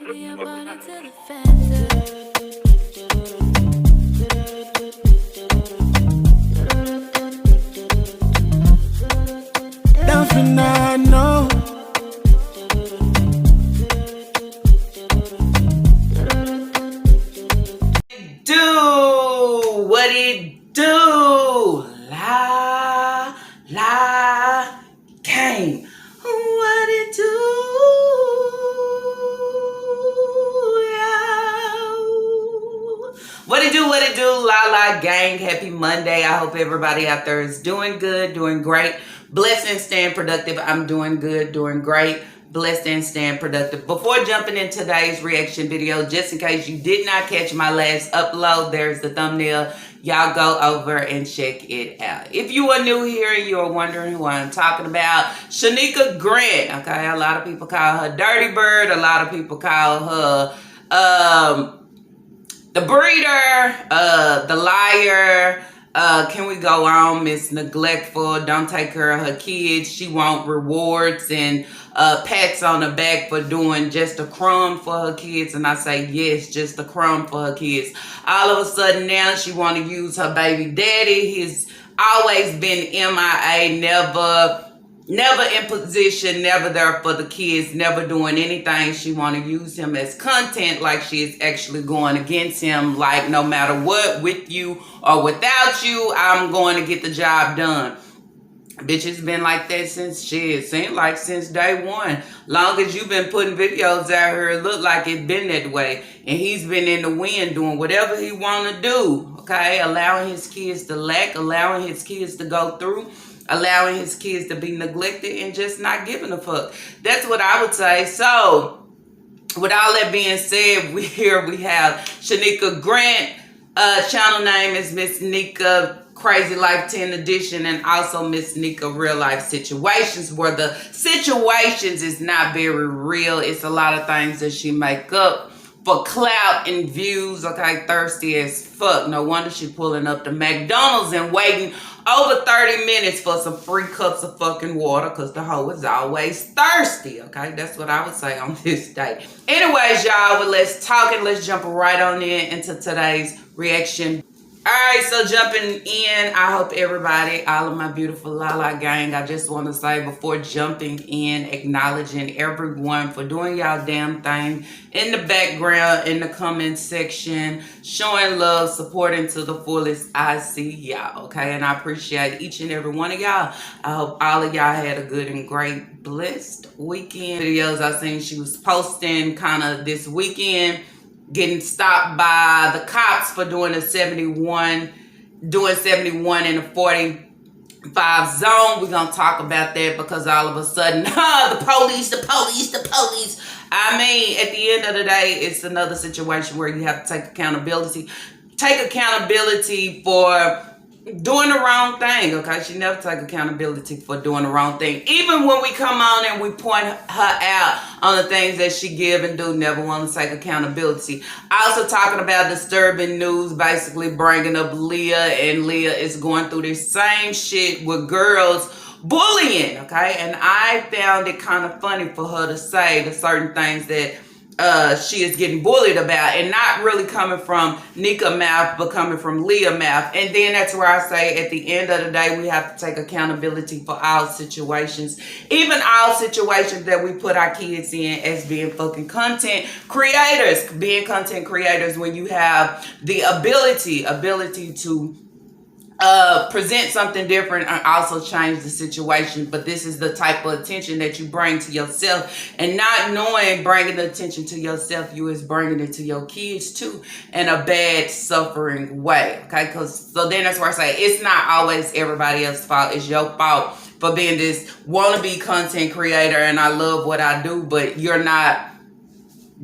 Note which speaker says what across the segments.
Speaker 1: Nothing I know.
Speaker 2: What it do? La gang. What it do? Yo. What it do? What it do? La gang. Happy Monday. I hope everybody out there is doing good, doing great. Blessed and staying productive. I'm doing good, doing great. Blessed and staying productive. Before jumping in today's reaction video, just in case you did not catch my last upload, there's the thumbnail. Y'all go over and check it out. If you are new here and you are wondering who I'm talking about, Shanika Grant. Okay, a lot of people call her Dirty Bird. A lot of people call her the Breeder, the Liar. Can we go on? Miss Neglectful, don't take care of her kids. She want rewards and pats on the back for doing just a crumb for her kids. And I say, yes, just a crumb for her kids. All of a sudden now she want to use her baby daddy. He's always been MIA, never in position, never there for the kids, never doing anything. She want to use him as content, like she is actually going against him. Like, no matter what, with you or without you, I'm going to get the job done. Bitch, it's been like that since shit. Seemed like since day one. Long as you've been putting videos out here, it looked like it's been that way. And he's been in the wind doing whatever he want to do. Okay? Allowing his kids to lack, allowing his kids to go through, allowing his kids to be neglected, and just not giving a fuck. That's what I would say. So, with all that being said, we have Shanika Grant. Channel name is Miss Nika Crazy Life 10 Edition, and also Miss Nika Real Life Situations, where the situations is not very real. It's a lot of things that she make up for clout and views. Okay, thirsty as fuck. No wonder she pulling up to McDonald's and waiting over 30 minutes for some free cups of fucking water, because the hoe is always thirsty. Okay, that's what I would say on this day. Anyways, y'all, well, let's talk and let's jump right on into today's reaction. Alright, so jumping in, I hope everybody, all of my beautiful Lala gang, I just want to say before jumping in, acknowledging everyone for doing y'all damn thing in the background, in the comment section, showing love, supporting to the fullest. I see y'all, okay? And I appreciate each and every one of y'all. I hope all of y'all had a good and great, blessed weekend. Videos I seen she was posting kind of this weekend, getting stopped by the cops for doing a 71 in a 45 zone. We're gonna talk about that because all of a sudden, the police. I mean, at the end of the day, it's another situation where you have to take accountability. Take accountability for doing the wrong thing, okay? She never take accountability for doing the wrong thing. Even when we come on and we point her out on the things that she give and do, never want to take accountability. Also talking about disturbing news, basically bringing up Leah, and Leah is going through this same shit with girls bullying, okay? And I found it kind of funny for her to say the certain things that she is getting bullied about, and not really coming from Nika mouth, but coming from Leah mouth. And then that's where I say at the end of the day, we have to take accountability for all situations, even all situations that we put our kids in as being fucking content creators. Being content creators, when you have the ability to present something different and also change the situation. But this is the type of attention that you bring to yourself, and not knowing bringing the attention to yourself, you is bringing it to your kids too in a bad, suffering way. Okay, so then that's where I say it's not always everybody else's fault. It's your fault for being this wannabe content creator, and I love what I do, but you're not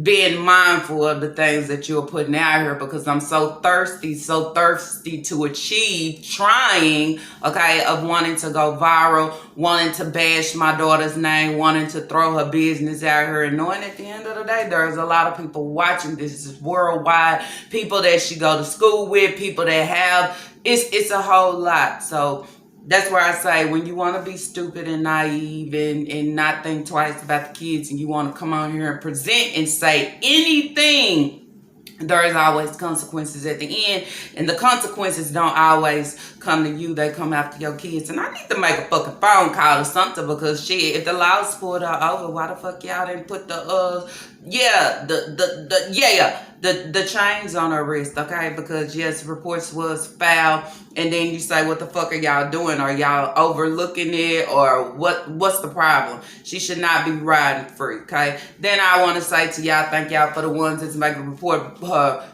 Speaker 2: being mindful of the things that you're putting out here, because I'm so thirsty to achieve, trying, okay, of wanting to go viral, wanting to bash my daughter's name, wanting to throw her business out here, and knowing at the end of the day, there's a lot of people watching. This is worldwide, people that she go to school with, people that have, it's a whole lot. So That's where I say, when you want to be stupid and naive and not think twice about the kids, and you want to come on here and present and say anything, there is always consequences at the end, and the consequences don't always come to you. They come after your kids. And I need to make a fucking phone call or something, because shit, if the laws pulled her over, why the fuck y'all didn't put the chains on her wrist, okay? Because yes, reports was foul, and then you say, what the fuck are y'all doing? Are y'all overlooking it, or what's the problem? She should not be riding free, okay? Then I want to say to y'all, thank y'all for the ones that's making a report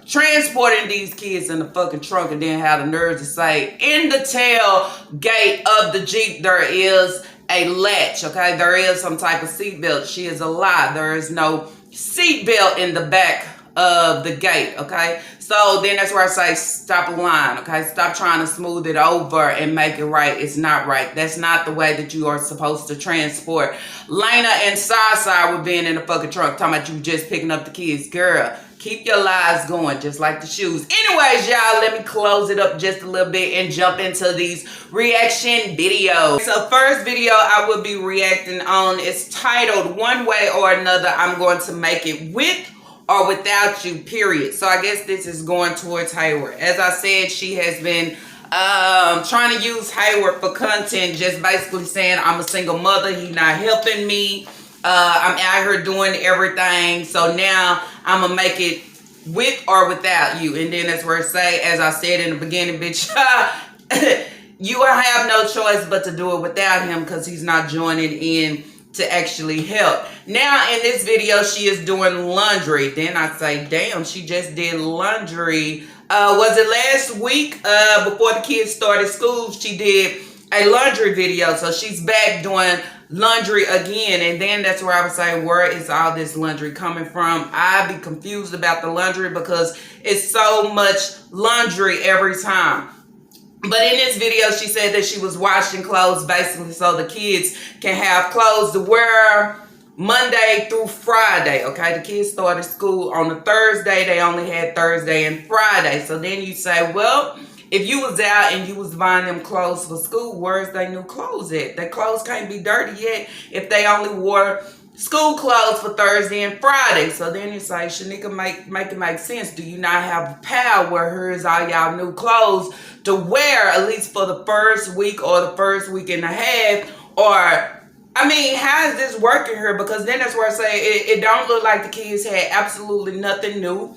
Speaker 2: transporting these kids in the fucking trunk, and then have the nerves to say, in the tailgate of the Jeep, there is a latch, okay? There is some type of seatbelt. She is a lie. There is no seatbelt in the back of the gate, okay? So then that's where I say, stop a line, okay? Stop trying to smooth it over and make it right. It's not right. That's not the way that you are supposed to transport Lena and Sasa with being in the fucking trunk, talking about you just picking up the kids. Girl, keep your lives going, just like the shoes. Anyways, y'all, let me close it up just a little bit and jump into these reaction videos. So first video I will be reacting on is titled, One Way or Another, I'm Going to Make It With or Without You, period. So I guess this is going towards Hayward. As I said, she has been trying to use Hayward for content, just basically saying, I'm a single mother, he's not helping me. I'm out here doing everything, so now I'm gonna make it with or without you. And then that's where it say, as I said in the beginning, bitch, you have no choice but to do it without him, because he's not joining in to actually help. Now in this video, she is doing laundry. Then I say, damn, she just did laundry. Was it last week? Before the kids started school, she did a laundry video. So she's back doing laundry again. And then that's where I would say, where is all this laundry coming from? I be confused about the laundry, because it's so much laundry every time. But in this video, she said that she was washing clothes basically so the kids can have clothes to wear Monday through Friday, okay? The kids started school on a Thursday. They only had Thursday and Friday. So then you say, well, if you was out and you was buying them clothes for school, where's their new clothes at? Their clothes can't be dirty yet if they only wore school clothes for Thursday and Friday. So then you say, Shanika, make it make sense. Do you not have a pal where here's all y'all new clothes to wear, at least for the first week or the first week and a half? Or, I mean, how is this working here? Because then that's where I say it don't look like the kids had absolutely nothing new.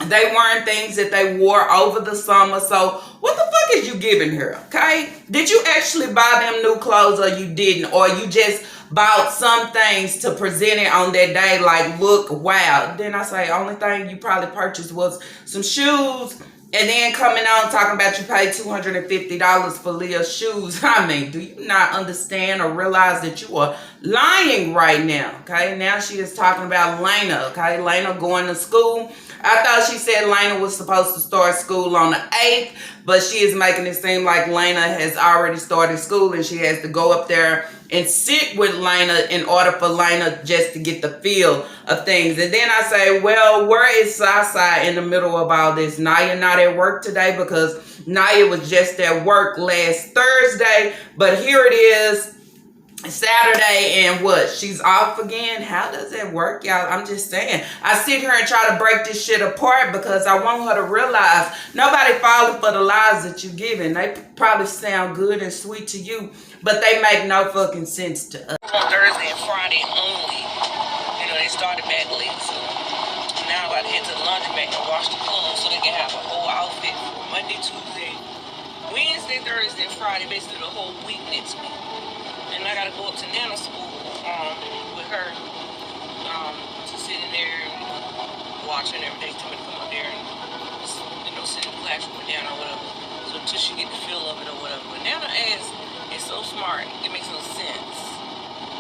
Speaker 2: They weren't things that they wore over the summer. So what the fuck is you giving her, okay? Did you actually buy them new clothes, or you didn't? Or you just bought some things to present it on that day, like, look, wow. Then I say, only thing you probably purchased was some shoes, and then coming on talking about you paid $250 for Leah's shoes. I mean, do you not understand or realize that you are lying right now, okay? Now she is talking about Lena, okay? Lena going to school. I thought she said Lena was supposed to start school on the 8th, but she is making it seem like Lena has already started school, and she has to go up there and sit with Lena in order for Lena just to get the feel of things. And then I say, well, where is Sasa in the middle of all this? Naya not at work today, because Naya was just at work last Thursday, but here it is Saturday, and what? She's off again? How does that work, y'all? I'm just saying. I sit here and try to break this shit apart, because I want her to realize nobody falling for the lies that you're giving. They probably sound good and sweet to you, but they make no fucking sense to us.
Speaker 3: On Thursday and Friday only. You know, they started back late, so now I got to head to the laundromat and wash the clothes so they can have a whole outfit for Monday, Tuesday, Wednesday, Thursday, and Friday, basically the whole week next week. And I gotta go up to Nana's school with her to sit in there and watch her and everything. Tell me to come up there and just, sit in the classroom with Nana or whatever. So until she get the feel of it or whatever. But Nana is so smart, it makes no sense.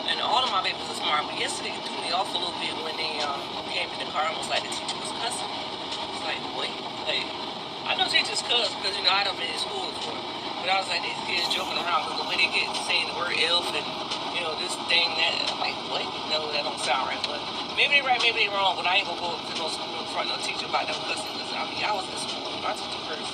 Speaker 3: And all of my babies are smart. But yesterday it threw me off a little bit when they came in the car. Almost like the teacher was cussing. It's like, wait, I know teachers cuss because I done been in school before. But I was like, these kids joking around because the way they get saying the word elf and, this thing, that. I'm like, what? No, that don't sound right. But maybe they're right, maybe they're wrong. But I ain't going to go to no school in front of no teacher about them cussing. Because, I was in school. I took the first.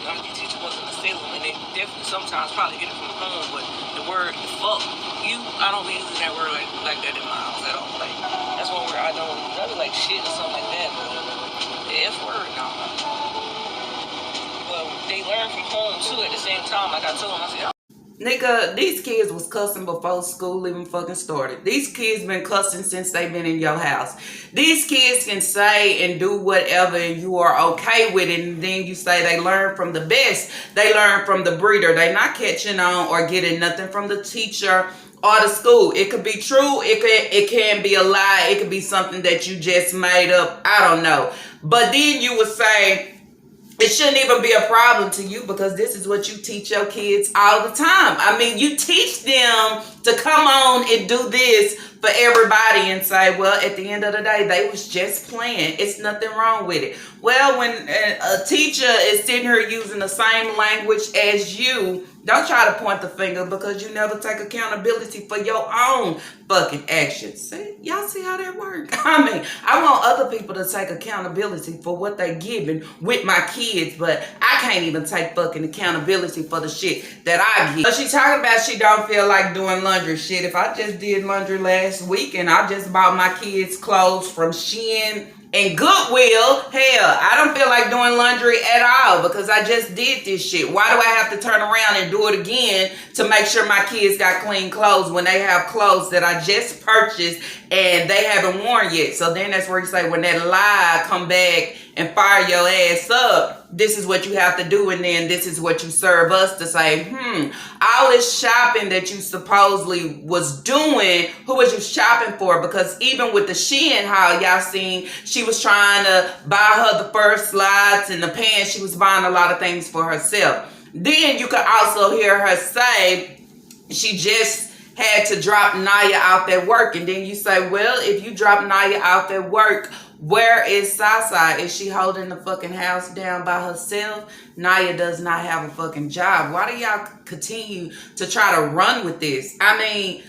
Speaker 3: these teachers wasn't a Salem, and they definitely sometimes probably get it from home, but the word fuck you, I don't be using that word like that in my house at all. Like, that's one word I don't use. I be like shit or something like that, but the F word, no. But they learn from home too at the same time. Like I told them, I said,
Speaker 2: nigga, these kids was cussing before school even fucking started. These kids been cussing since they been in your house. These kids can say and do whatever and you are okay with it, and then you say they learn from the best. They learn from the breeder. They not catching on or getting nothing from the teacher or the school. It could be true. It can be a lie. It could be something that you just made up. I don't know. But then you would say, it shouldn't even be a problem to you because this is what you teach your kids all the time. I mean, you teach them to come on and do this for everybody and say, well, at the end of the day, they was just playing. It's nothing wrong with it. Well, when a teacher is sitting here using the same language as you, don't try to point the finger because you never take accountability for your own fucking actions. See? Y'all see how that works? I mean, I want other people to take accountability for what they giving with my kids, but I can't even take fucking accountability for the shit that I give. She's talking about she don't feel like doing laundry. Shit, if I just did laundry last week and I just bought my kids clothes from Shein and Goodwill, hell, I don't feel like doing laundry at all because I just did this shit. Why do I have to turn around and do it again to make sure my kids got clean clothes when they have clothes that I just purchased and they haven't worn yet? So then that's where you say, when that lie come back and fire your ass up, this is what you have to do, and then this is what you serve us to say, all this shopping that you supposedly was doing, who was you shopping for? Because even with the Shein haul, y'all seen, she was trying to buy her the first slides and the pants. She was buying a lot of things for herself. Then you could also hear her say she just had to drop Naya out at work. And then you say, well, if you drop Naya out at work, where is Sasa? Is she holding the fucking house down by herself? Naya does not have a fucking job. Why do y'all continue to try to run with this? I mean,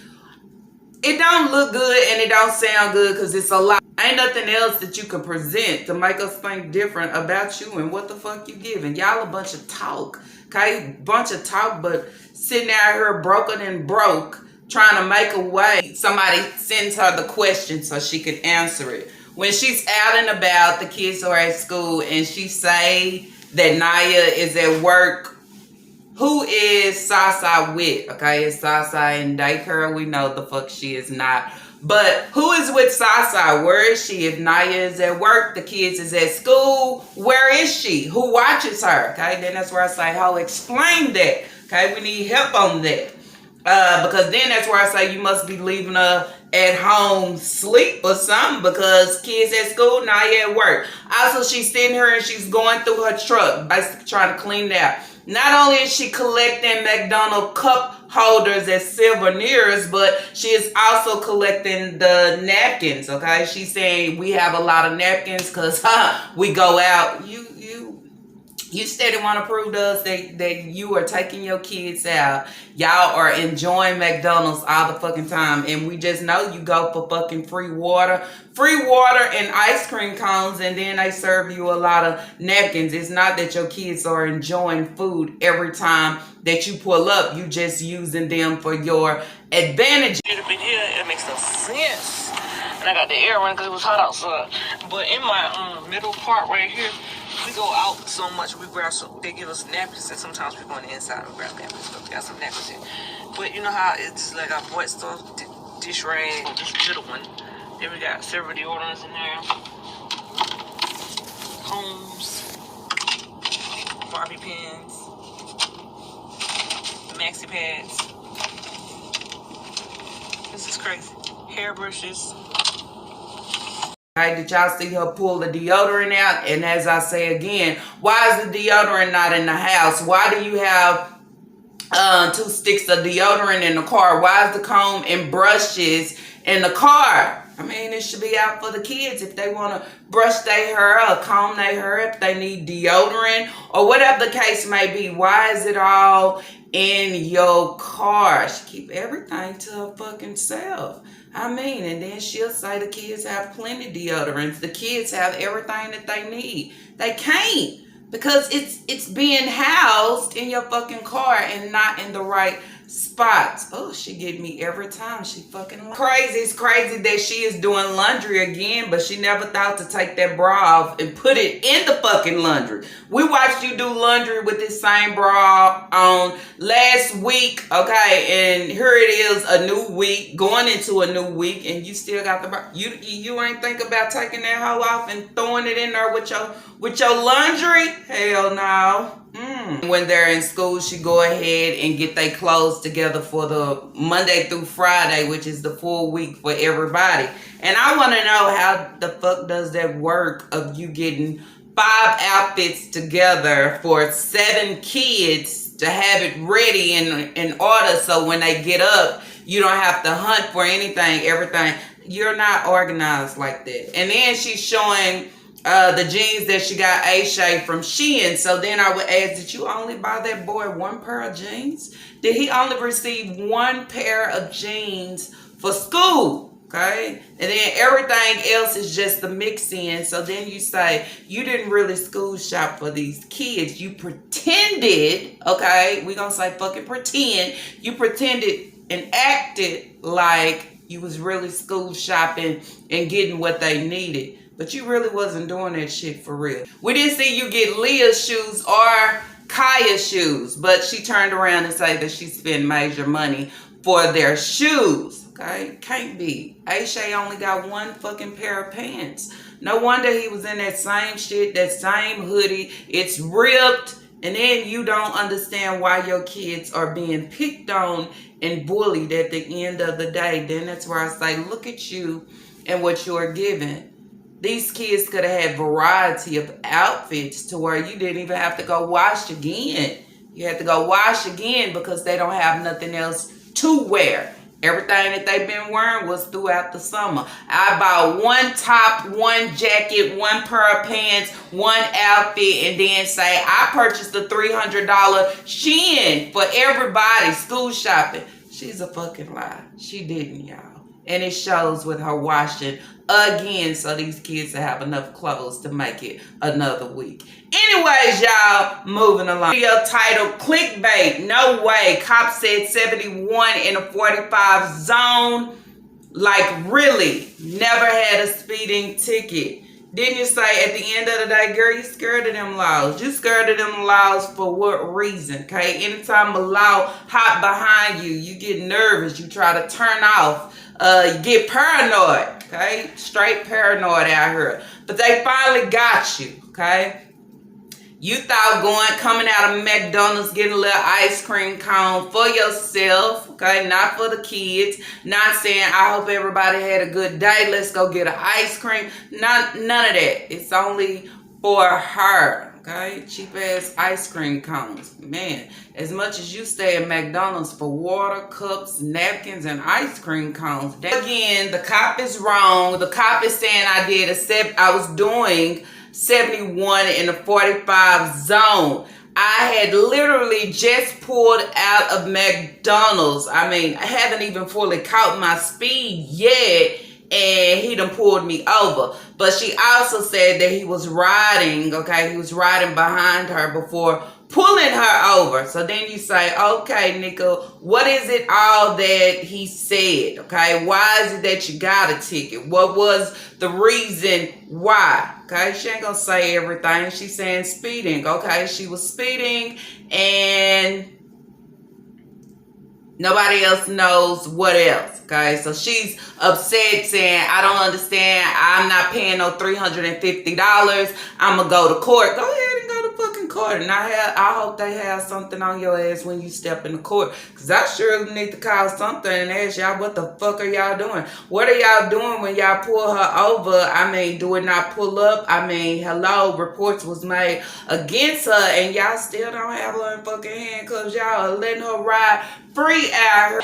Speaker 2: it don't look good and it don't sound good because it's a lot. Ain't nothing else that you can present to make us think different about you and what the fuck you giving. Y'all a bunch of talk, okay? Bunch of talk, but sitting out here broken and broke, trying to make a way. Somebody sends her the question so she can answer it. When she's out and about, the kids are at school, and she say that Naya is at work, who is Sasa with? Okay, is Sasa in daycare? We know the fuck she is not. But who is with Sasa? Where is she? If Naya is at work, the kids is at school, where is she? Who watches her? Okay, then that's where I say, ho, explain that. Okay, we need help on that. Because then that's where I say you must be leaving her at home sleep or something, because kids at school, Naya at work. Also, she's sitting here and she's going through her truck, basically trying to clean it out. Not only is she collecting McDonald's cup holders as souvenirs, but she is also collecting the napkins, okay? She's saying we have a lot of napkins because we go out. You steady want to prove to us that you are taking your kids out. Y'all are enjoying McDonald's all the fucking time. And we just know you go for fucking free water and ice cream cones, and then they serve you a lot of napkins. It's not that your kids are enjoying food every time that you pull up. You just using them for your advantage.
Speaker 3: It makes no sense. And I got the air running because it was hot outside. But in my middle part right here, we go out so much, we grab some, they give us napkins, and sometimes we go on the inside and grab napkins, so we got some napkins in. But you know how it's like our wet stuff, dish rag, this little one. Then we got several deodorants in there. Combs, Barbie pins, maxi pads. This is crazy. Hairbrushes.
Speaker 2: Right, did y'all see her pull the deodorant out? And as I say again, why is the deodorant not in the house? Why do you have 2 sticks of deodorant in the car? Why is the comb and brushes in the car? I mean, it should be out for the kids if they want to brush their hair or comb their hair, if they need deodorant or whatever the case may be. Why is it all in your car? She keep everything to her fucking self. I mean, and then she'll say the kids have plenty of deodorants. The kids have everything that they need. They can't. Because it's being housed in your fucking car and not in the right spots. Oh, she get me every time she fucking crazy. It's crazy that she is doing laundry again, but she never thought to take that bra off and put it in the fucking laundry. We watched you do laundry with this same bra on last week, okay, and here it is, a new week, going into a new week, and you still got the bra. You ain't think about taking that hoe off and throwing it in there with your laundry? Hell no. When they're in school, she go ahead and get their clothes together for the Monday through Friday, which is the full week for everybody. And I want to know how the fuck does that work of you getting 5 outfits together for 7 kids to have it ready in order, so when they get up, you don't have to hunt for everything. You're not organized like that. And then she's showing the jeans that she got A-Shay from Shein. So then I would ask, did you only buy that boy 1 pair of jeans? Did he only receive 1 pair of jeans for school? Okay, and then everything else is just the mix-in. So then you say you didn't really school shop for these kids. You pretended, okay, we gonna say fucking pretend. You pretended and acted like you was really school shopping and getting what they needed. But you really wasn't doing that shit for real. We didn't see you get Leah's shoes or Kaya's shoes, but she turned around and said that she spent major money for their shoes. Okay, can't be. A-Shay only got 1 fucking pair of pants. No wonder he was in that same shit, that same hoodie. It's ripped. And then you don't understand why your kids are being picked on and bullied at the end of the day. Then that's where I say, look at you and what you are given. These kids could have had variety of outfits to where you didn't even have to go wash again. You had to go wash again because they don't have nothing else to wear. Everything that they've been wearing was throughout the summer. I bought 1 top, 1 jacket, 1 pair of pants, 1 outfit, and then say I purchased the $300 Shein for everybody school shopping. She's a fucking lie. She didn't, y'all. And it shows with her washing again, so these kids will have enough clothes to make it another week. Anyways, y'all, moving along. Video titled Clickbait. No way. Cop said 71 in a 45 zone. Like, really? Never had a speeding ticket. Didn't you say at the end of the day, girl, you scared of them laws? You scared of them laws for what reason? Okay, anytime a law hop behind you, you get nervous. You try to turn off. You get paranoid. Okay, straight paranoid out here. But they finally got you. Okay. You thought coming out of McDonald's, getting a little ice cream cone for yourself, okay? Not for the kids. Not saying, I hope everybody had a good day. Let's go get an ice cream. None of that. It's only for her, okay? Cheap ass ice cream cones. Man, as much as you stay at McDonald's for water, cups, napkins, and ice cream cones. Again, the cop is wrong. The cop is saying I was doing 71 in the 45 zone. I had literally just pulled out of McDonald's. I mean, I haven't even fully caught my speed yet, and he done pulled me over. But she also said that he was riding, okay? He was riding behind her before pulling her over. So then you say, okay, Nika, what is it all that he said, okay? Why is it that you got a ticket? What was the reason why? Okay, she ain't gonna say everything. She's saying speeding, okay? She was speeding and nobody else knows what else, okay? So she's upset saying, I don't understand. I'm not paying no $350. I'm going to go to court. Go ahead and go to fucking court. And I hope they have something on your ass when you step in the court. Because I sure need to call something and ask y'all, what the fuck are y'all doing? What are y'all doing when y'all pull her over? I mean, do it not pull up? I mean, hello, reports was made against her and y'all still don't have her in fucking handcuffs. Y'all are letting her ride free out here.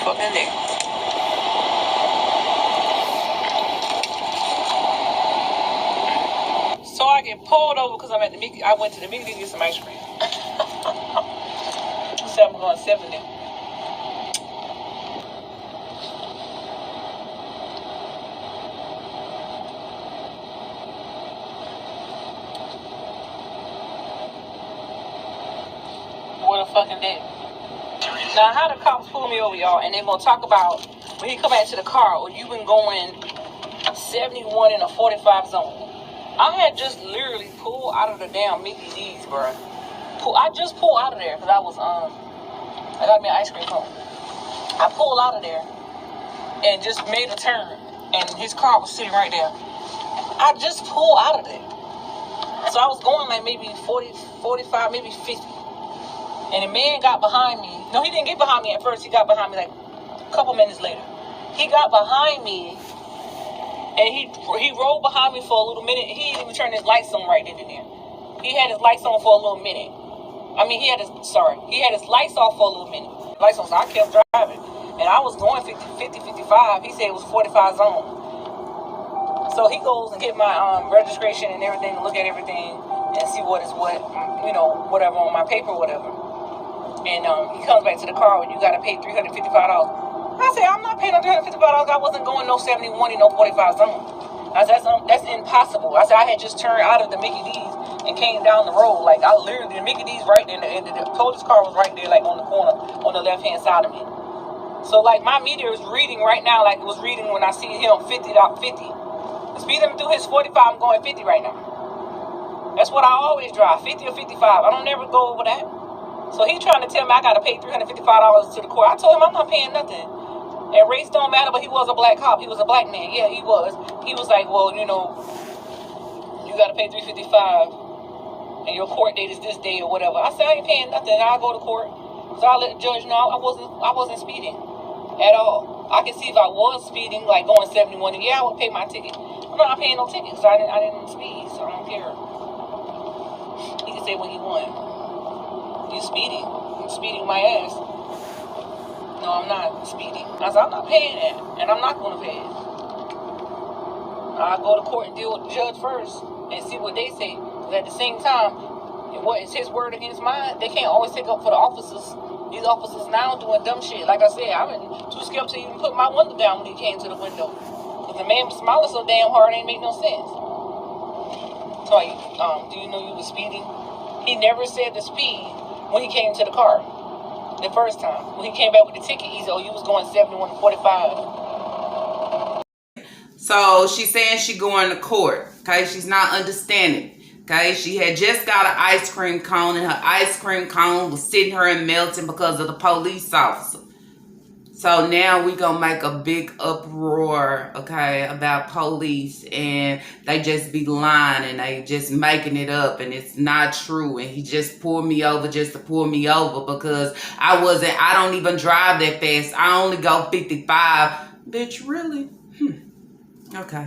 Speaker 3: So I get pulled over because I'm at the Mickey. I went to the Mickey to get some ice cream. So I'm going 70. fucking day. Now, how the cops pull me over, y'all, and they're going to talk about when he come back to the car, or you been going 71 in a 45 zone. I had just literally pulled out of the damn Mickey D's, bro. I just pulled out of there because I got me an ice cream cone. I pulled out of there and just made a turn, and his car was sitting right there. I just pulled out of there. So I was going like maybe 40, 45, maybe 50. And a man got behind me. No, he didn't get behind me at first. He got behind me like a couple minutes later. He got behind me, and he rolled behind me for a little minute. He didn't even turn his lights on right then and there. He had his lights on for a little minute. He had his lights off for a little minute. Lights on, so I kept driving. And I was going 50, 55. He said it was 45 zone. So he goes and get my registration and everything, look at everything, and see what is what, whatever on my paper, whatever. And he comes back to the car and you got to pay $355. I said, I'm not paying no $355. I wasn't going no 71 in no 45 zone. I said, that's impossible. I said, I had just turned out of the Mickey D's and came down the road. Like, I literally, the Mickey D's right there, and the police car was right there, like on the corner, on the left-hand side of me. So, like, my meter is reading right now like it was reading when I see him 50. The speed limit through his 45, I'm going 50 right now. That's what I always drive, 50 or 55. I don't never go over that. So he trying to tell me I got to pay $355 to the court. I told him I'm not paying nothing. And race don't matter, but he was a black cop. He was a black man. Yeah, he was. He was like, well, you got to pay $355, and your court date is this day or whatever. I said, I ain't paying nothing. I'll go to court. So I let the judge know I wasn't speeding at all. I can see if I was speeding, like going 71, and I would pay my ticket. I'm not paying no ticket because I didn't speed, so I don't care. He can say what he wants. You're speeding. I'm speeding my ass. No, I'm not speeding. I said, I'm not paying that, and I'm not going to pay it. I'll go to court and deal with the judge first and see what they say. Because at the same time, what is his word against mine? They can't always take up for the officers. These officers now doing dumb shit. Like I said, I've been too scared to even put my window down when he came to the window. Because the man was smiling so damn hard, it ain't make no sense. So, do you know you were speeding? He never said the speed when he came to the car. The first time. When he came back with the ticket, he said, you was going 71 to 45.
Speaker 2: So she's saying she going to court. Okay, she's not understanding. Okay, she had just got an ice cream cone, and her ice cream cone was sitting her and melting because of the police officer. So now we gonna make a big uproar, okay, about police, and they just be lying and they just making it up, and it's not true. And he just pulled me over just to pull me over because I don't even drive that fast. I only go 55. Bitch, really? Okay.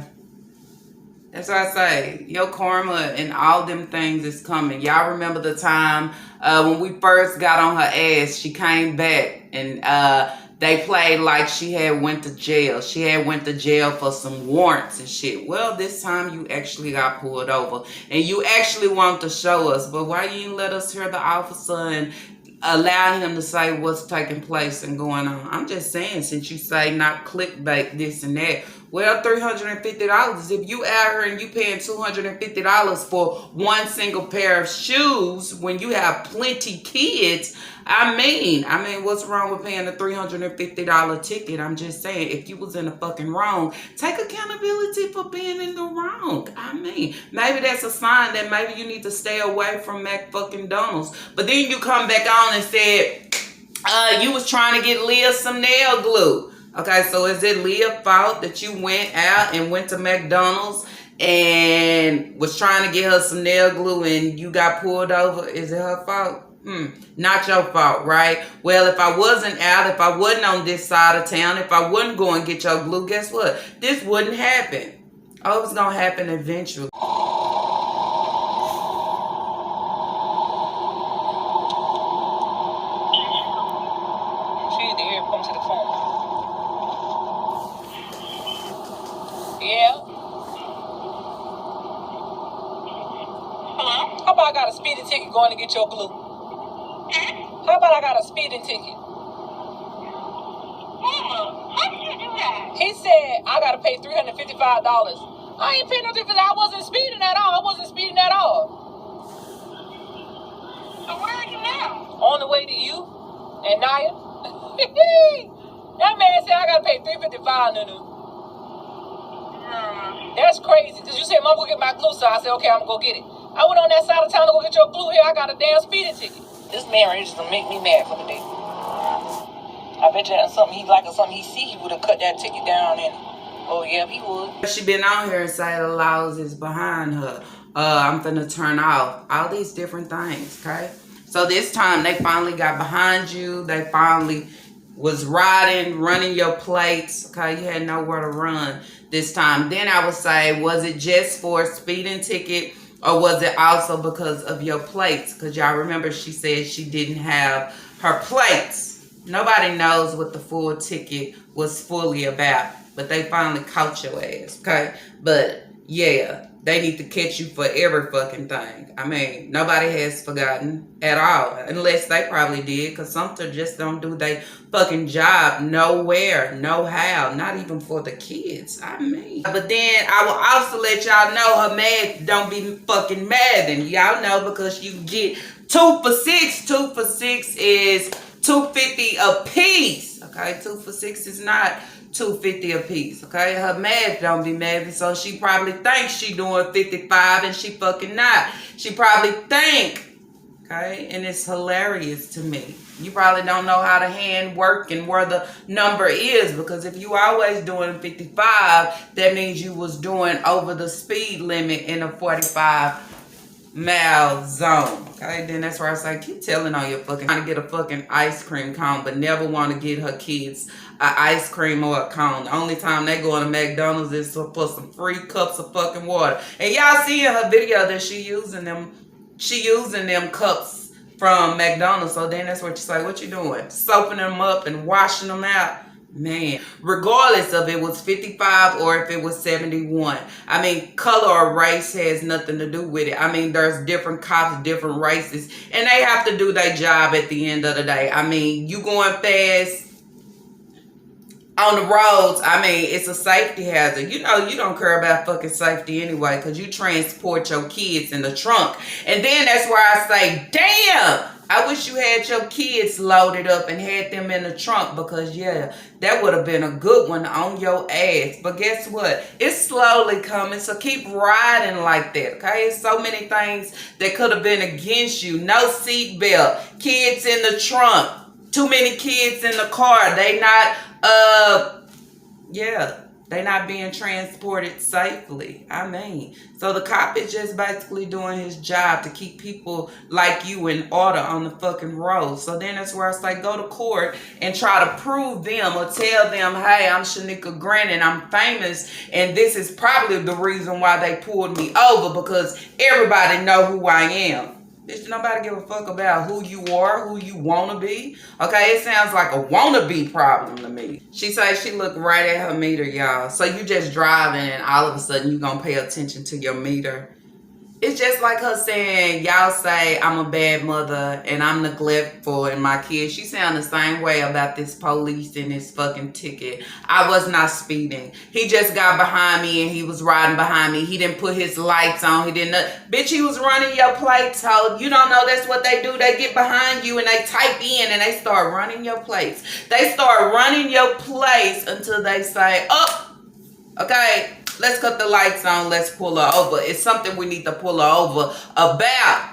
Speaker 2: That's what I say. Your karma and all them things is coming. Y'all remember the time when we first got on her ass, she came back and they played like she had went to jail. She had went to jail for some warrants and shit. Well, this time you actually got pulled over. And you actually want to show us. But why you didn't let us hear the officer and allow him to say what's taking place and going on? I'm just saying, since you say not clickbait, this and that. Well, $350. If you out here and you paying $250 for one single pair of shoes when you have plenty kids, I mean, what's wrong with paying a $350 ticket? I'm just saying, if you was in the fucking wrong, take accountability for being in the wrong. I mean, maybe that's a sign that maybe you need to stay away from McDonald's. But then you come back on and said, you was trying to get Leah some nail glue. Okay, so is it Leah's fault that you went out and went to McDonald's and was trying to get her some nail glue and you got pulled over? Is it her fault? Not your fault, right? Well, if I wasn't out, if I wasn't on this side of town, if I wouldn't go and get your glue, guess what? This wouldn't happen. Oh, it was going to happen eventually.
Speaker 3: She need to hear come to the phone. Yeah? Hello? How about I got a speeding ticket going to get your glue? How about I got a speeding ticket? Mama, how did you do that? He said I got to pay $355. I ain't paying no $355. I wasn't speeding at all. So where are you now? On the way to you and Naya. That man said I gotta pay $355, Nunu. That's crazy. Cause you said, Mom, go get my glue. So I said, okay, I'm gonna go get it. I went on that side of town to go get your glue here. I got a damn speeding ticket. This man right here just gonna make me mad for the day. I bet you that's something he like or something he see, he would have cut that ticket down and oh yeah, he would.
Speaker 2: She been on here and say the laws is behind her. I'm finna turn off all these different things, okay? So this time they finally got behind you. They finally was running your plates, okay? You had nowhere to run this time. Then I would say, was it just for a speeding ticket or was it also because of your plates? Because y'all remember she said she didn't have her plates. Nobody knows what the full ticket was fully about, but they finally caught your ass, okay? But yeah, they need to catch you for every fucking thing. I mean, nobody has forgotten at all, unless they probably did, because some just don't do their fucking job nowhere, no how, not even for the kids. I mean, but then I will also let y'all know her math don't be fucking mathing. Y'all know because you get 2 for 6. 2 for 6 is $2.50 a piece. Okay, 2 for 6 is not $2.50 a piece. Okay, her math don't be mathing, so she probably thinks she doing 55 and she fucking not. She probably think. Okay, and it's hilarious to me. You probably don't know how the hand work and where the number is, because if you always doing 55, that means you was doing over the speed limit in a 45-mile zone. Okay, then that's where I say, keep telling on your fucking trying to get a fucking ice cream cone, but never want to get her kids an ice cream or a cone. The only time they go to McDonald's is for some free cups of fucking water. And y'all see in her video that she using them cups from McDonald's. So then that's what you say, what you doing? Soaping them up and washing them out? Man, regardless of it was 55 or if it was 71. I mean, color or race has nothing to do with it. I mean, there's different cops, different races, and they have to do their job at the end of the day. I mean, you going fast on the roads, I mean, it's a safety hazard. You know, you don't care about fucking safety anyway, because you transport your kids in the trunk. And then that's where I say, damn, I wish you had your kids loaded up and had them in the trunk, because yeah, that would have been a good one on your ass. But guess what? It's slowly coming, so keep riding like that, okay? It's so many things that could have been against you. No seatbelt, kids in the trunk, too many kids in the car. They not, they not being transported safely. I mean, so the cop is just basically doing his job to keep people like you in order on the fucking road. So then that's where I say, go to court and try to prove them or tell them, hey, I'm Shanika Grant and I'm famous, and this is probably the reason why they pulled me over, because everybody know who I am. Bitch, nobody give a fuck about who you are, who you want to be. Okay, it sounds like a wannabe problem to me. She say she looked right at her meter, y'all. So you just driving and all of a sudden you gonna pay attention to your meter. It's just like her saying, y'all say I'm a bad mother and I'm neglectful and my kids. She sound the same way about this police and this fucking ticket. I was not speeding. He just got behind me and he was riding behind me. He didn't put his lights on. He didn't. Bitch, he was running your plates, ho. You don't know that's what they do. They get behind you and they type in and they start running your plates. They start running your plates until they say, oh, okay, let's cut the lights on. Let's pull her over. It's something we need to pull her over about.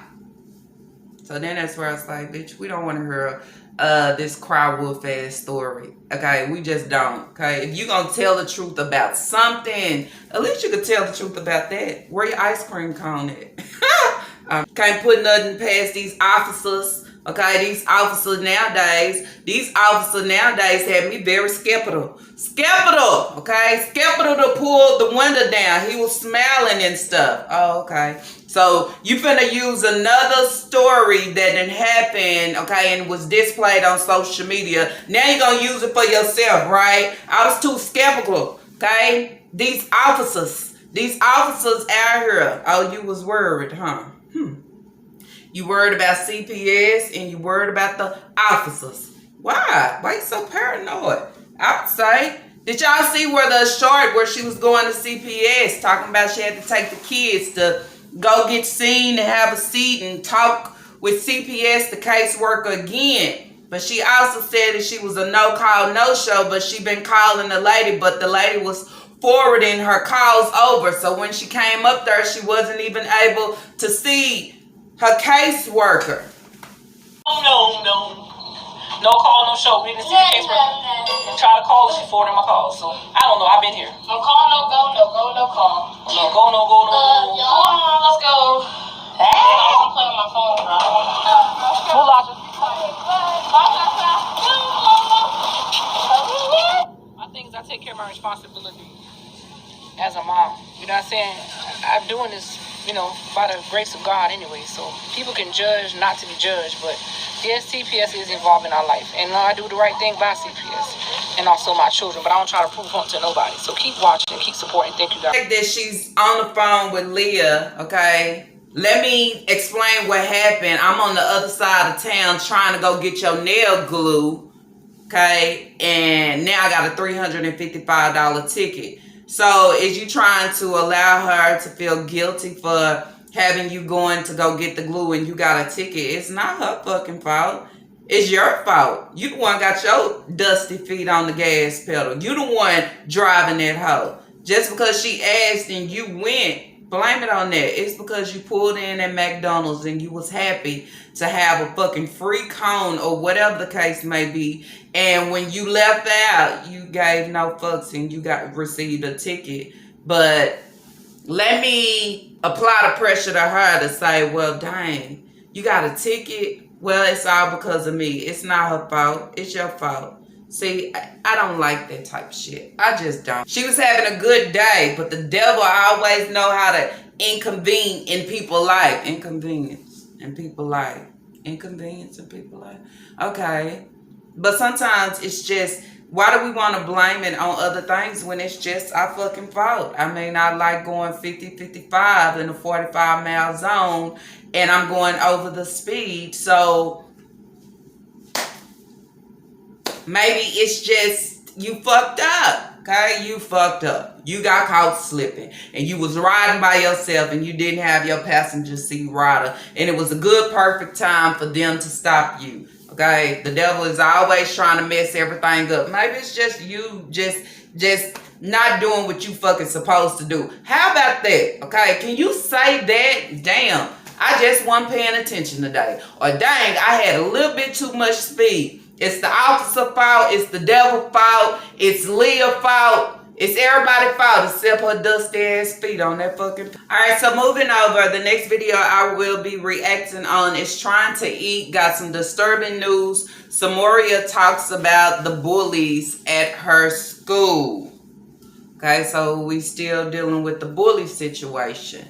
Speaker 2: So then that's where I was like, bitch, we don't want to hear this cry wolf ass story. Okay, we just don't. Okay, if you gonna tell the truth about something, at least you could tell the truth about that. Where your ice cream cone at? Can't put nothing past these officers. Okay, these officers nowadays had me very skeptical, okay? Skeptical to pull the window down. He was smiling and stuff. Oh, okay. So you finna use another story that didn't happen, okay, and was displayed on social media. Now you're gonna use it for yourself, right? I was too skeptical, okay? These officers out here. Oh, you was worried, huh? You worried about CPS and you worried about the officers. Why? Why you so paranoid? I would say, did y'all see where she was going to CPS talking about she had to take the kids to go get seen and have a seat and talk with CPS, the caseworker again. But she also said that she was a no-call, no-show, but she been calling the lady, but the lady was forwarding her calls over. So when she came up there, she wasn't even able to see her caseworker.
Speaker 3: No call, no show. We didn't see the caseworker. Try to call her, she forwarded my calls. So I don't know. I've been here. No call, no go, no go, no call. No go, no go, no go. Let's go. I'm playing my phone. Who locked her? My thing is I take care of my responsibility as a mom. You know what I'm saying? I'm doing this, by the grace of God anyway. So people can judge not to be judged, but yes, CPS is involved in our life. And I do the right thing by CPS and also my children, but I don't try to prove something to nobody. So keep watching, keep supporting. Thank you, guys.
Speaker 2: That she's on the phone with Leah, okay? Let me explain what happened. I'm on the other side of town trying to go get your nail glue, okay? And now I got a $355 ticket. So is you trying to allow her to feel guilty for having you going to go get the glue and you got a ticket? It's not her fucking fault. It's your fault. You the one got your dusty feet on the gas pedal. You the one driving that hoe. Just because she asked and you went, blame it on that. It's because you pulled in at McDonald's and you was happy to have a fucking free cone or whatever the case may be. And when you left out, you gave no fucks and you received a ticket. But let me apply the pressure to her to say, well, dang, you got a ticket? Well, it's all because of me. It's not her fault. It's your fault. See, I don't like that type of shit. I just don't. She was having a good day, but the devil always know how to inconvene in people's life. Inconvenience in people's life. Inconvenience in people's life. Okay. But sometimes it's just, why do we want to blame it on other things when it's just our fucking fault? I mean, I like going 50, 55 in a 45 mile zone and I'm going over the speed. So maybe it's just you fucked up, okay? You fucked up. You got caught slipping and you was riding by yourself and you didn't have your passenger seat rider and it was a good, perfect time for them to stop you, okay? The devil is always trying to mess everything up. Maybe it's just you just not doing what you fucking supposed to do. How about that, okay? Can you say that? Damn, I just wasn't paying attention today. Or dang, I had a little bit too much speed. It's the officer fault. It's the devil fault. It's Leah's fault. It's everybody's fault except her dusty ass feet on that fucking... Alright, so moving over. The next video I will be reacting on is Trying to Eat. Got some disturbing news. Samoria talks about the bullies at her school. Okay, so we still dealing with the bully situation.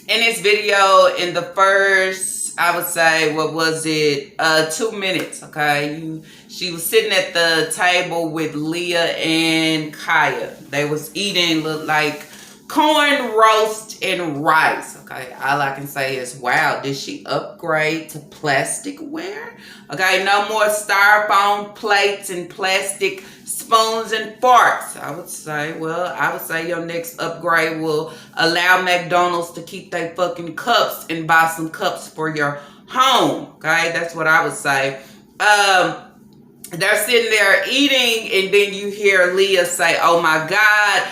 Speaker 2: In this video, in the first, I would say, what was it? 2 minutes, okay? She was sitting at the table with Leah and Kaya. They was eating, look like corn roast and rice, okay? All I can say is, wow, did she upgrade to plasticware? Okay, no more styrofoam plates and plastic spoons and forks. I would say your next upgrade will allow McDonald's to keep their fucking cups and buy some cups for your home. Okay, that's what I would say. They're sitting there eating and then you hear Leah say, oh my God.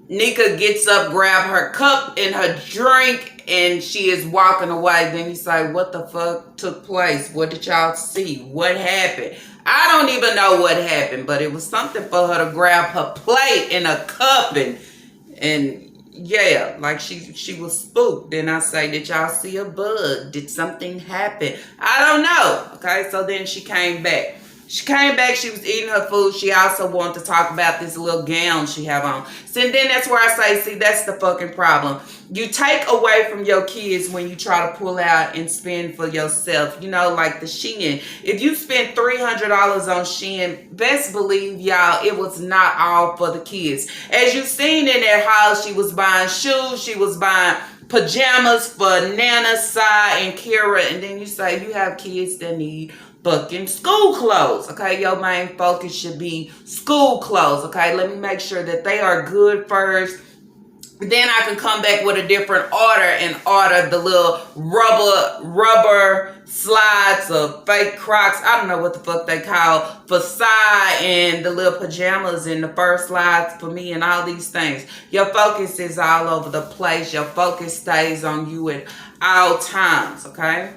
Speaker 2: Nika gets up, grab her cup and her drink, and she is walking away. Then you say, what the fuck took place? What did y'all see? What happened? I don't even know what happened, but it was something for her to grab her plate and a cup and yeah, like she was spooked. Then I say, did y'all see a bug? Did something happen? I don't know. Okay, so then she came back. She came back, she was eating her food. She also wanted to talk about this little gown she have on. So then that's where I say, see, that's the fucking problem. You take away from your kids when you try to pull out and spend for yourself. You know, like the Shein. If you spend $300 on Shein, best believe, y'all, it was not all for the kids. As you seen in that house, she was buying shoes, she was buying pajamas for Nana, Sai, and Kira. And then you say you have kids that need fucking school clothes, okay? Your main focus should be school clothes, okay? Let me make sure that they are good first. Then I can come back with a different order and order the little rubber slides or fake Crocs. I don't know what the fuck they call for side, and the little pajamas and the fur slides for me and all these things. Your focus is all over the place. Your focus stays on you at all times, okay?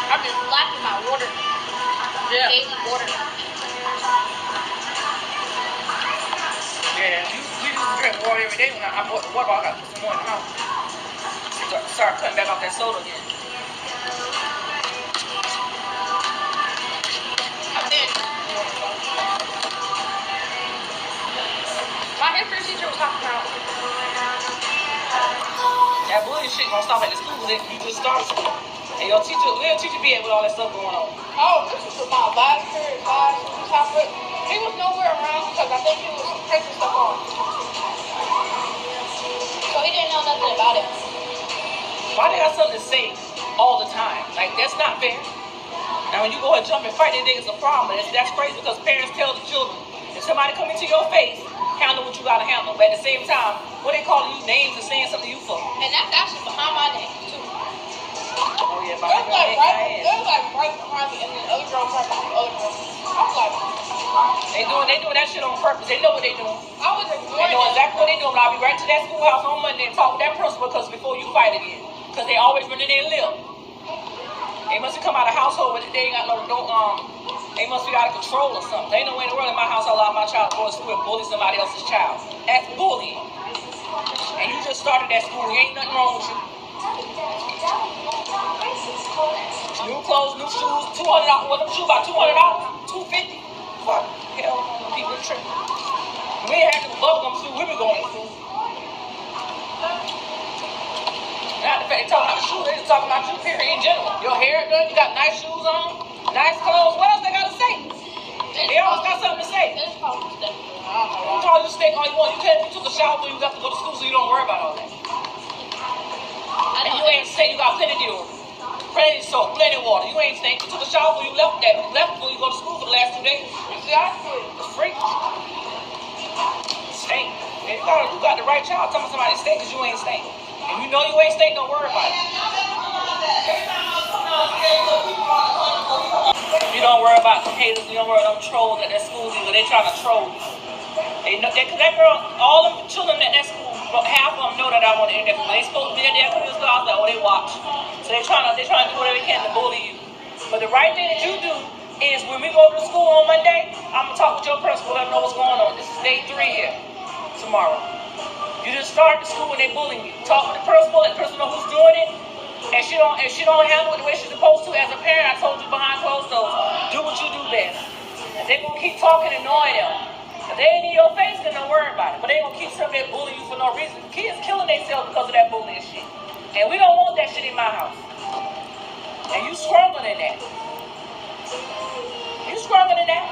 Speaker 3: I've been lacking my water. Yeah. Daily water. Yeah, we used to drink water every day when I bought the water bottle. I got to put some more in the house. Start cutting back off that soda again. My history teacher was talking about that bullying shit gonna stop at the school that you just started school. And your teacher be at with all that stuff going on. Oh, this was my last period class. He was nowhere around because I think he was pressing stuff on. So he didn't know nothing about it. Why they got something to say all the time? Like, that's not fair. Now, when you go and jump and fight, they think it's a problem. That's crazy because parents tell the children, if somebody come into your face, handle what you gotta handle. But at the same time, what they calling you names and saying something to you for? And that's actually behind my name, too. Oh, yeah, behind your name. They're like right behind me, and then the other girl talking to the other girl. I'm like, they doing that shit on purpose. They know what they doing. I was ignoring. They know exactly what they doing. I'll be right to that schoolhouse on Monday and talk with that principal because before you fight again. Because they always running their lip. They must have come out of household where they ain't got they must be out of control or something. They ain't no way in the world in my house I allow my child to go to school and bully somebody else's child. That's bullying. And you just started that school. Ain't nothing wrong with you. New clothes, new shoes, $200. What them shoes about $200? $250? Fuck, hell, people are tripping. We ain't had to bubblegum shoes. We been going to school. Not the fact they talking about the shoes. They just talking about you, period, in general. Your hair done, you got nice shoes on, nice clothes. What else they got to say? They always got something to say. You call you steak all you want. You can't if you took a shower when you got to go to school so you don't worry about all that. And you ain't stink. You got plenty of deodorant, plenty of soap, plenty of water. You ain't stink. You took a shower when you left before you go to school for the last 2 days. See, I feel it's free. Stink. And you got the right child telling somebody to stink because you ain't stink. And you know you ain't stink, don't worry about it. You don't worry about some haters, you don't worry about them trolls at that school either. They trying to troll you. They know cause that girl, all them children at that school, half of them know that I want to end that. When they supposed to be at their community school, I was like, oh, they watch. So they trying to do whatever they can to bully you. But the right thing that you do is when we go to school on Monday, I'm gonna talk with your principal, let them know what's going on. This is day 3 here tomorrow. You just start the school when they bullying you. Talk with the principal, let the principal know who's doing it. And she don't handle it the way she's supposed to. As a parent, I told you behind closed doors, do what you do best. If they gonna keep talking and annoying them. If they ain't in your face, then don't worry about it. But they gonna keep sitting there bullying you for no reason. Kids killing themselves because of that bullying shit. And we don't want that shit in my house. And you stronger than that. You stronger than that.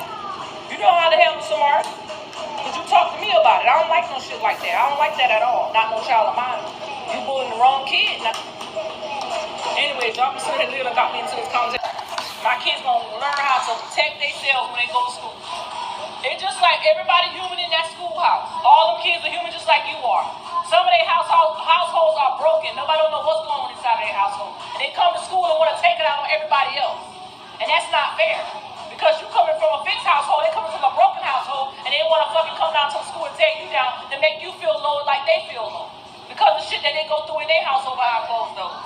Speaker 3: You know how to handle some art. But you talk to me about it. I don't like no shit like that. I don't like that at all. Not no child of mine. You bullying the wrong kid. Anyways, y'all consider that got me into this conversation. My kids gonna learn how to protect themselves when they go to school. It's just like everybody human in that schoolhouse. All them kids are human just like you are. Some of their households are broken. Nobody don't know what's going on inside of their household. And they come to school and want to take it out on everybody else. And that's not fair. Because you coming from a fixed household, they coming from a broken household, and they want to fucking come down to the school and tear you down to make you feel low like they feel low. Because of shit that they go through in their household behind closed doors.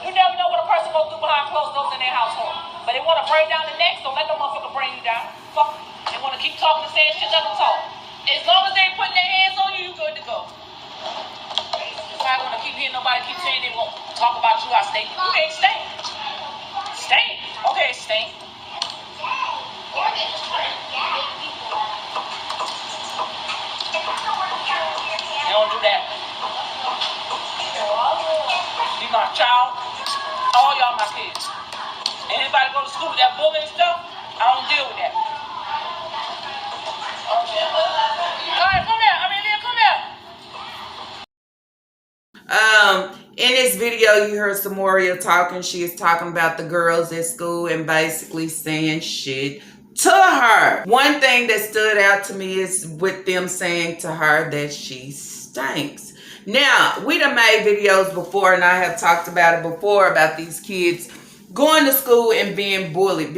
Speaker 3: You never know what a person goes through behind closed doors in their household. But they want to bring down the next, don't let them motherfucker bring you down. Fuck. They want to keep talking and saying shit, let them talk. As long as they ain't putting their hands on you, you good to go. they gonna talk about you, I stink. You ain't stink. Stink. Okay, stink. They don't do that. You my child. All y'all my kids. Anybody go to school with that bullying stuff, I don't deal with that. Alright, come here. Amelia, come here.
Speaker 2: In this video, you heard Samoria talking. She is talking about the girls at school and basically saying shit to her. One thing that stood out to me is with them saying to her that she stinks. Now, we done made videos before, and I have talked about it before, about these kids going to school and being bullied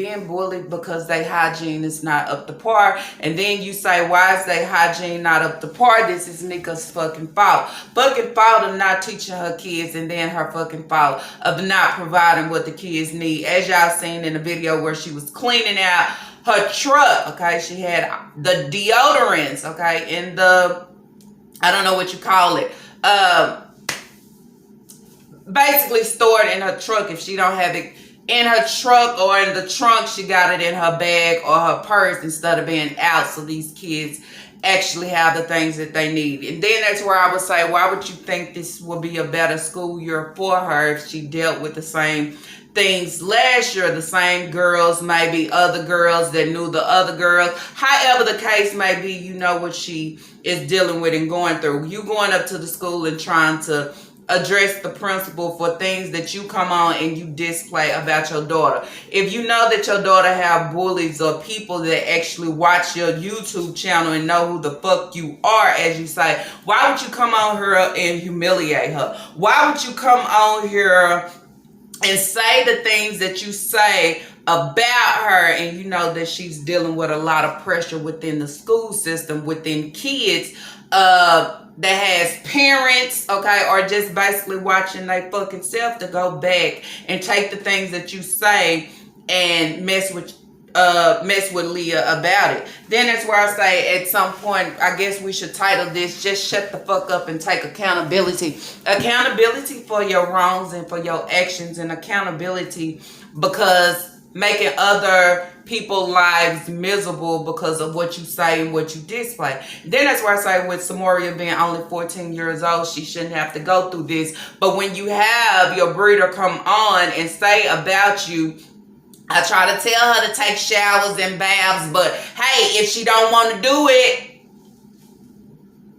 Speaker 2: because their hygiene is not up to par. And then you say, why is their hygiene not up to par? This is Nika's fucking fault. Fucking fault of not teaching her kids, and then her fucking fault of not providing what the kids need. As y'all seen in the video where she was cleaning out her truck, okay? She had the deodorants, okay, in the, I don't know what you call it, basically stored in her truck. If she don't have it in her truck or in the trunk, she got it in her bag or her purse instead of being out, so these kids actually have the things that they need. And then that's where I would say, why would you think this would be a better school year for her if she dealt with the same things last year? The same girls, maybe other girls that knew the other girls. However the case may be, you know what she is dealing with and going through. You going up to the school and trying to address the principal for things that you come on and you display about your daughter. If you know that your daughter have bullies or people that actually watch your YouTube channel and know who the fuck you are, as you say, why would you come on here and humiliate her? Why would you come on here and say the things that you say about her, and you know that she's dealing with a lot of pressure within the school system, within kids, that has parents, okay, or just basically watching their fucking self to go back and take the things that you say and mess with Leah about it. Then that's where I say at some point, I guess we should title this, just shut the fuck up and take accountability. Accountability for your wrongs and for your actions, and accountability because making other people's lives miserable because of what you say and what you display. Then that's where I say with Samoria being only 14 years old, she shouldn't have to go through this. But when you have your breeder come on and say about you, I try to tell her to take showers and baths, but hey, if she don't want to do it,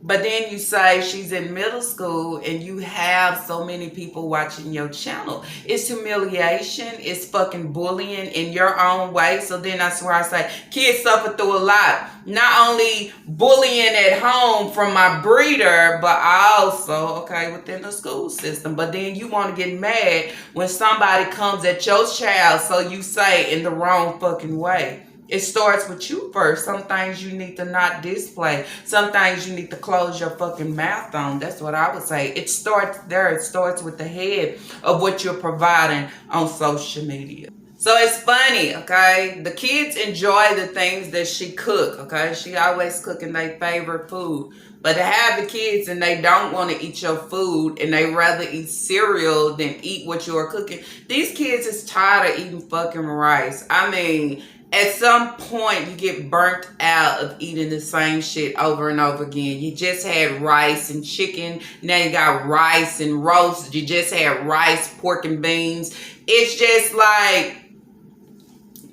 Speaker 2: but then you say she's in middle school and you have so many people watching your channel. It's humiliation. It's fucking bullying in your own way. So then that's where I say kids suffer through a lot. Not only bullying at home from my breeder, but also, okay, within the school system. But then you want to get mad when somebody comes at your child, so you say in the wrong fucking way. It starts with you first. Some things you need to not display. Some things you need to close your fucking mouth on. That's what I would say. It starts there. It starts with the head of what you're providing on social media. So it's funny, okay? The kids enjoy the things that she cook, okay? She always cooking their favorite food. But to have the kids and they don't want to eat your food and they rather eat cereal than eat what you're cooking. These kids is tired of eating fucking rice. I mean, at some point, you get burnt out of eating the same shit over and over again. You just had rice and chicken. Now you got rice and roast. You just had rice, pork and beans. It's just like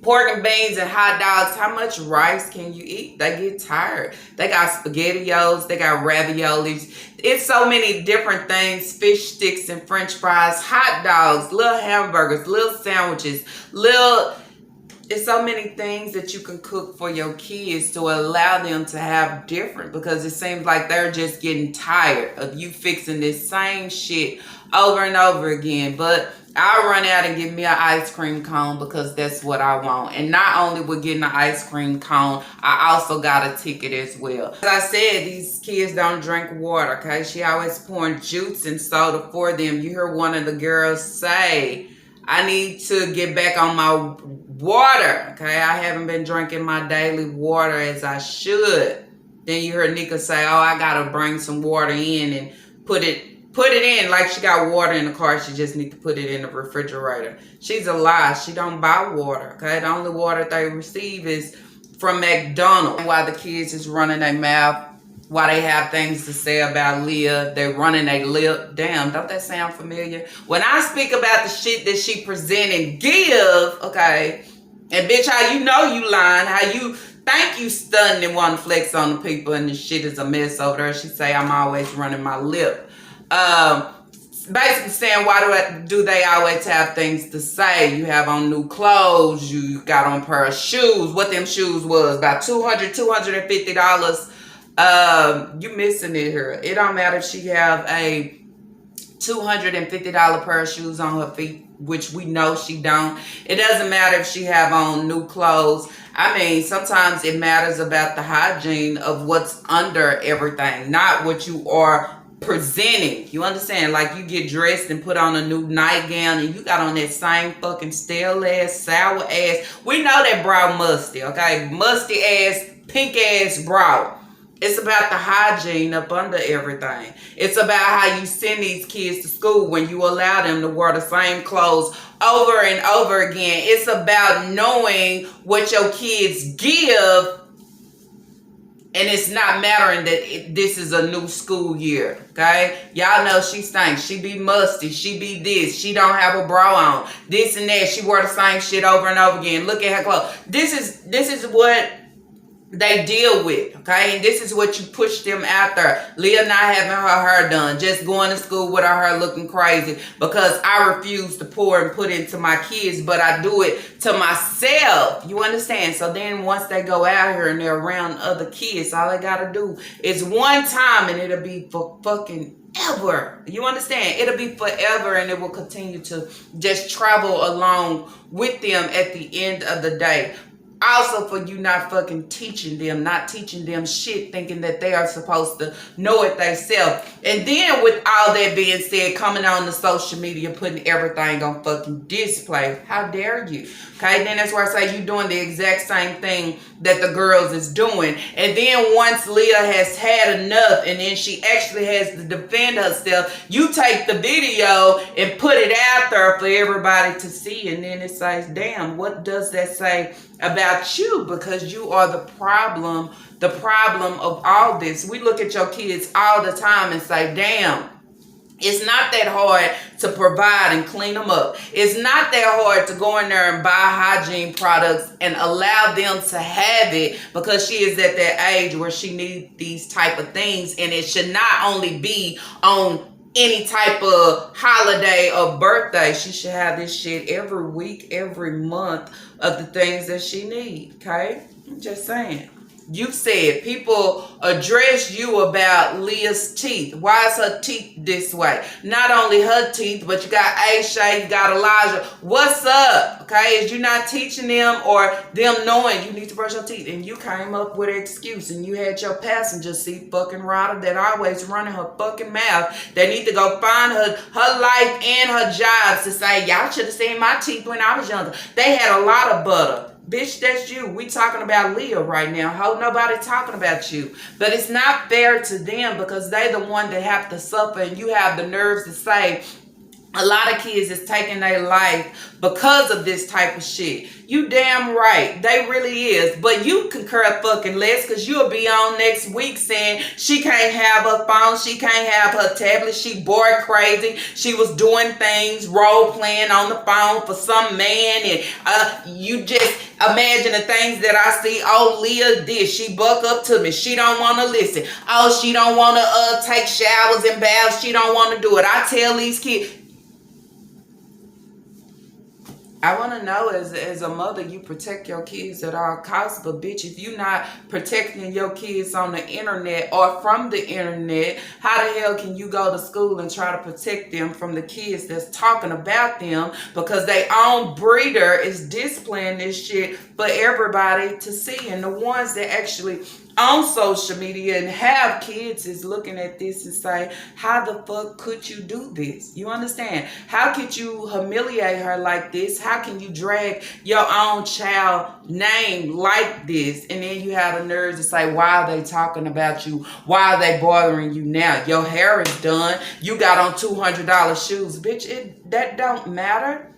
Speaker 2: pork and beans and hot dogs. How much rice can you eat? They get tired. They got SpaghettiOs. They got raviolis. It's so many different things. Fish sticks and french fries, hot dogs, little hamburgers, little sandwiches, it's so many things that you can cook for your kids to allow them to have different, because it seems like they're just getting tired of you fixing this same shit over and over again. But I'll run out and get me an ice cream cone because that's what I want. And not only with getting an ice cream cone, I also got a ticket as well. As I said, these kids don't drink water, okay? She always pouring juice and soda for them. You hear one of the girls say, I need to get back on my water, okay? I haven't been drinking my daily water as I should. Then you heard Nika say, oh, I gotta bring some water in and put it Put it in like she got water in the car. She just need to put it in the refrigerator. She's a lie. She don't buy water, okay? The only water they receive is from McDonald's. And while the kids is running their mouth, while they have things to say about Leah, they running their lip. Damn, don't that sound familiar? When I speak about the shit that she present and give, okay, and bitch, how you know you lying, how you think you stunning and want to flex on the people and the shit is a mess over there. She say, I'm always running my lip. Basically saying, why do they always have things to say? You have on new clothes, you got on a pair of shoes. What them shoes was, about $250. You missing it here. It don't matter if she have a $250 pair of shoes on her feet, which we know she don't. It doesn't matter if she have on new clothes. I mean, sometimes it matters about the hygiene of what's under everything, not what you are presenting. You understand? Like, you get dressed and put on a new nightgown and you got on that same fucking stale ass, sour ass. We know that brow musty, okay? Musty ass, pink ass brow. It's about the hygiene up under everything. It's about how you send these kids to school when you allow them to wear the same clothes over and over again. It's about knowing what your kids give. And it's not mattering that this is a new school year, okay? Y'all know she stinks. She be musty. She be this. She don't have a bra on. This and that. She wear the same shit over and over again. Look at her clothes. This is what they deal with, okay? And this is what you push them out there. Leah not having her hair done, just going to school with her hair looking crazy because I refuse to pour and put into my kids, but I do it to myself. You understand? So then once they go out here and they're around other kids, all they gotta do is one time and it'll be for fucking ever. You understand? It'll be forever and it will continue to just travel along with them at the end of the day. Also, for you not fucking teaching them shit, thinking that they are supposed to know it themselves. And then with all that being said, coming on the social media, putting everything on fucking display. How dare you? Okay, then that's why I say you doing the exact same thing that the girls is doing. And then once Leah has had enough and then she actually has to defend herself, you take the video and put it out there for everybody to see. And then it says, damn, what does that say about you? Because you are the problem of all this. We look at your kids all the time and say, damn, it's not that hard to provide and clean them up. It's not that hard to go in there and buy hygiene products and allow them to have it because she is at that age where she needs these type of things. And it should not only be on any type of holiday or birthday. She should have this shit every week, every month of the things that she needs, okay? I'm just saying. You said people address you about Leah's teeth. Why is her teeth this way? Not only her teeth, but you got Aisha, you got Elijah. What's up? Okay, is you not teaching them or them knowing you need to brush your teeth? And you came up with an excuse and you had your passenger seat fucking rider that always running her fucking mouth. They need to go find her life and her jobs to say, y'all should have seen my teeth when I was younger. They had a lot of butter. Bitch, that's you. We talking about Leah right now. How nobody talking about you. But it's not fair to them because they the one that have to suffer and you have the nerves to say a lot of kids is taking their life because of this type of shit. You damn right. They really is. But you concur fucking less because you'll be on next week saying she can't have her phone. She can't have her tablet. She bored crazy. She was doing things, role playing on the phone for some man. And you just imagine the things that I see. Oh, Leah did. She buck up to me. She don't want to listen. Oh, she don't want to take showers and baths. She don't want to do it. I tell these kids. I want to know, as a mother, you protect your kids at all costs. But bitch, if you're not protecting your kids on the internet or from the internet, how the hell can you go to school and try to protect them from the kids that's talking about them? Because their own breeder is displaying this shit for everybody to see. And the ones that actually on social media and have kids is looking at this and say, how the fuck could you do this? You understand? How could you humiliate her like this? How can you drag your own child name like this? And then you have the nerves to say, why are they talking about you? Why are they bothering you now? Your hair is done. You got on $200 shoes. Bitch, that don't matter.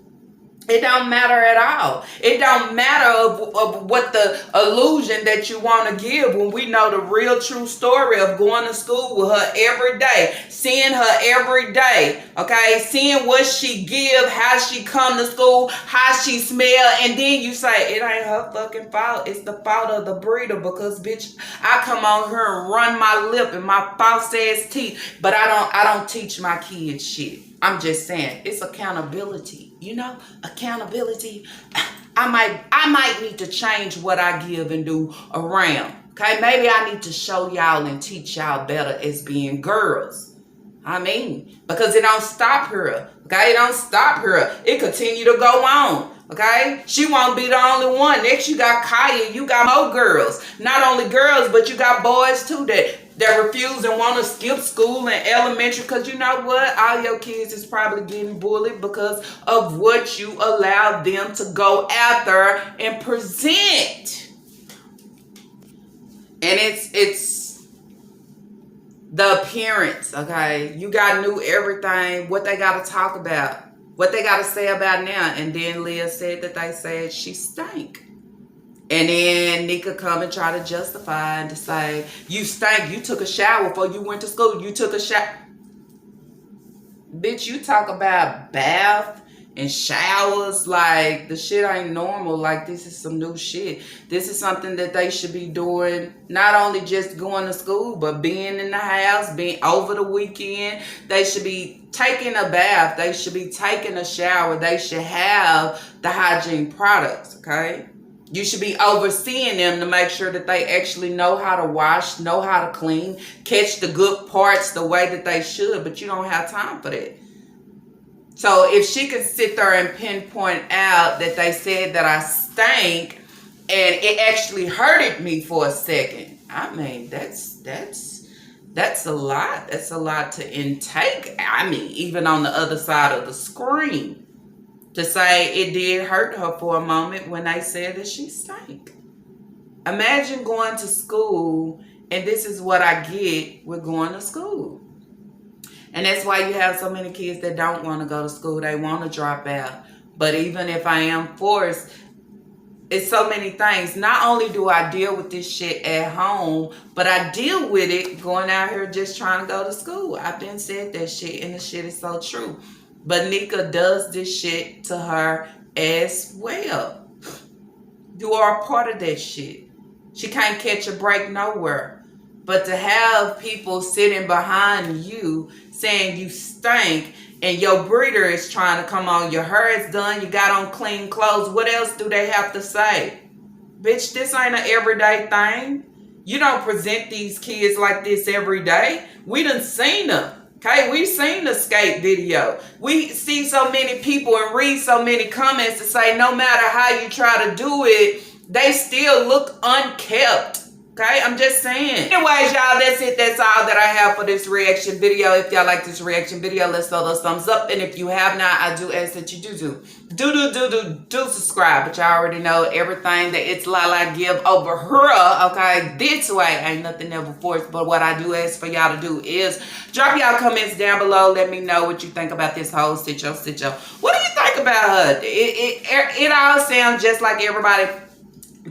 Speaker 2: It don't matter at all. It don't matter of what the illusion that you want to give when we know the real true story of going to school with her every day, seeing her every day, okay? Seeing what she give, how she come to school, how she smell, and then you say, it ain't her fucking fault. It's the fault of the breeder because, bitch, I come on here and run my lip and my false ass teeth, but I don't teach my kids shit. I'm just saying, it's accountability, you know, accountability. I might need to change what I give and do around. Okay, maybe I need to show y'all and teach y'all better as being girls. I mean, because it don't stop her. Okay, it don't stop her. It continue to go on. Okay, she won't be the only one. Next, you got Kaya. You got more girls. Not only girls, but you got boys too that refuse and want to skip school and elementary. Because you know what? All your kids is probably getting bullied because of what you allowed them to go after and present. And it's the appearance, okay? You got to know everything, what they got to talk about, what they got to say about now. And then Leah said that they said she stank. And then Nika come and try to justify and to say, you stank, you took a shower before you went to school, you took a shower. Bitch, you talk about bath and showers like the shit ain't normal. Like, this is some new shit. This is something that they should be doing, not only just going to school, but being in the house, being over the weekend. They should be taking a bath. They should be taking a shower. They should have the hygiene products, okay? You should be overseeing them to make sure that they actually know how to wash, know how to clean, catch the good parts the way that they should, but you don't have time for that. So if she could sit there and pinpoint out that they said that I stank and it actually hurted me for a second, I mean, that's a lot. That's a lot to intake. I mean, even on the other side of the screen. To say it did hurt her for a moment when they said that she stank. Imagine going to school and this is what I get with going to school. And that's why you have so many kids that don't want to go to school. They want to drop out. But even if I am forced, it's so many things. Not only do I deal with this shit at home, but I deal with it going out here just trying to go to school. I've been said that shit and the shit is so true. But Nika does this shit to her as well. You are a part of that shit. She can't catch a break nowhere. But to have people sitting behind you saying you stink and your breeder is trying to come on, your hair is done, you got on clean clothes, what else do they have to say? Bitch, this ain't an everyday thing. You don't present these kids like this every day. We done seen them. Okay, we've seen the skate video. We see so many people and read so many comments to say no matter how you try to do it, they still look unkept. Okay, I'm just saying. Anyways, y'all, that's it. That's all that I have for this reaction video. If y'all like this reaction video, let's throw those thumbs up. And if you have not, I do ask that you do subscribe. But y'all already know everything that It's Lala give over her. Okay, this way ain't nothing ever forced. But what I do ask for y'all to do is drop y'all comments down below. Let me know what you think about this whole stitch-o. What do you think about her? It all sounds just like everybody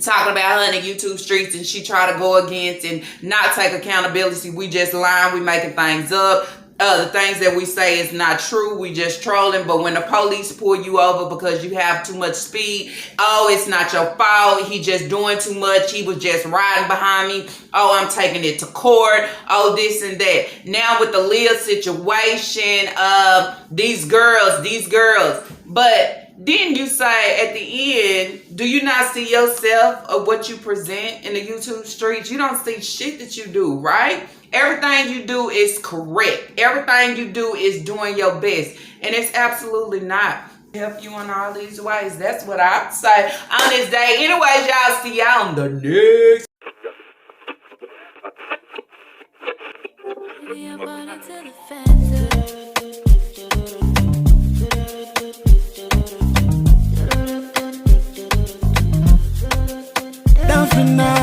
Speaker 2: talking about her in the YouTube streets, and she try to go against and not take accountability. We just lying, we making things up. The things that we say is not true, we just trolling. But when the police pull you over because you have too much speed, oh, it's not your fault, he just doing too much, he was just riding behind me, oh, I'm taking it to court, oh, this and that. Now with the Leah situation, these girls, but then you say at the end, do you not see yourself of what you present in the YouTube streets? You don't see shit that you do, right? Everything you do is correct. Everything you do is doing your best. And it's absolutely not. Help you in all these ways. That's what I say on this day. Anyways, y'all, see y'all on the next.
Speaker 1: Down for now.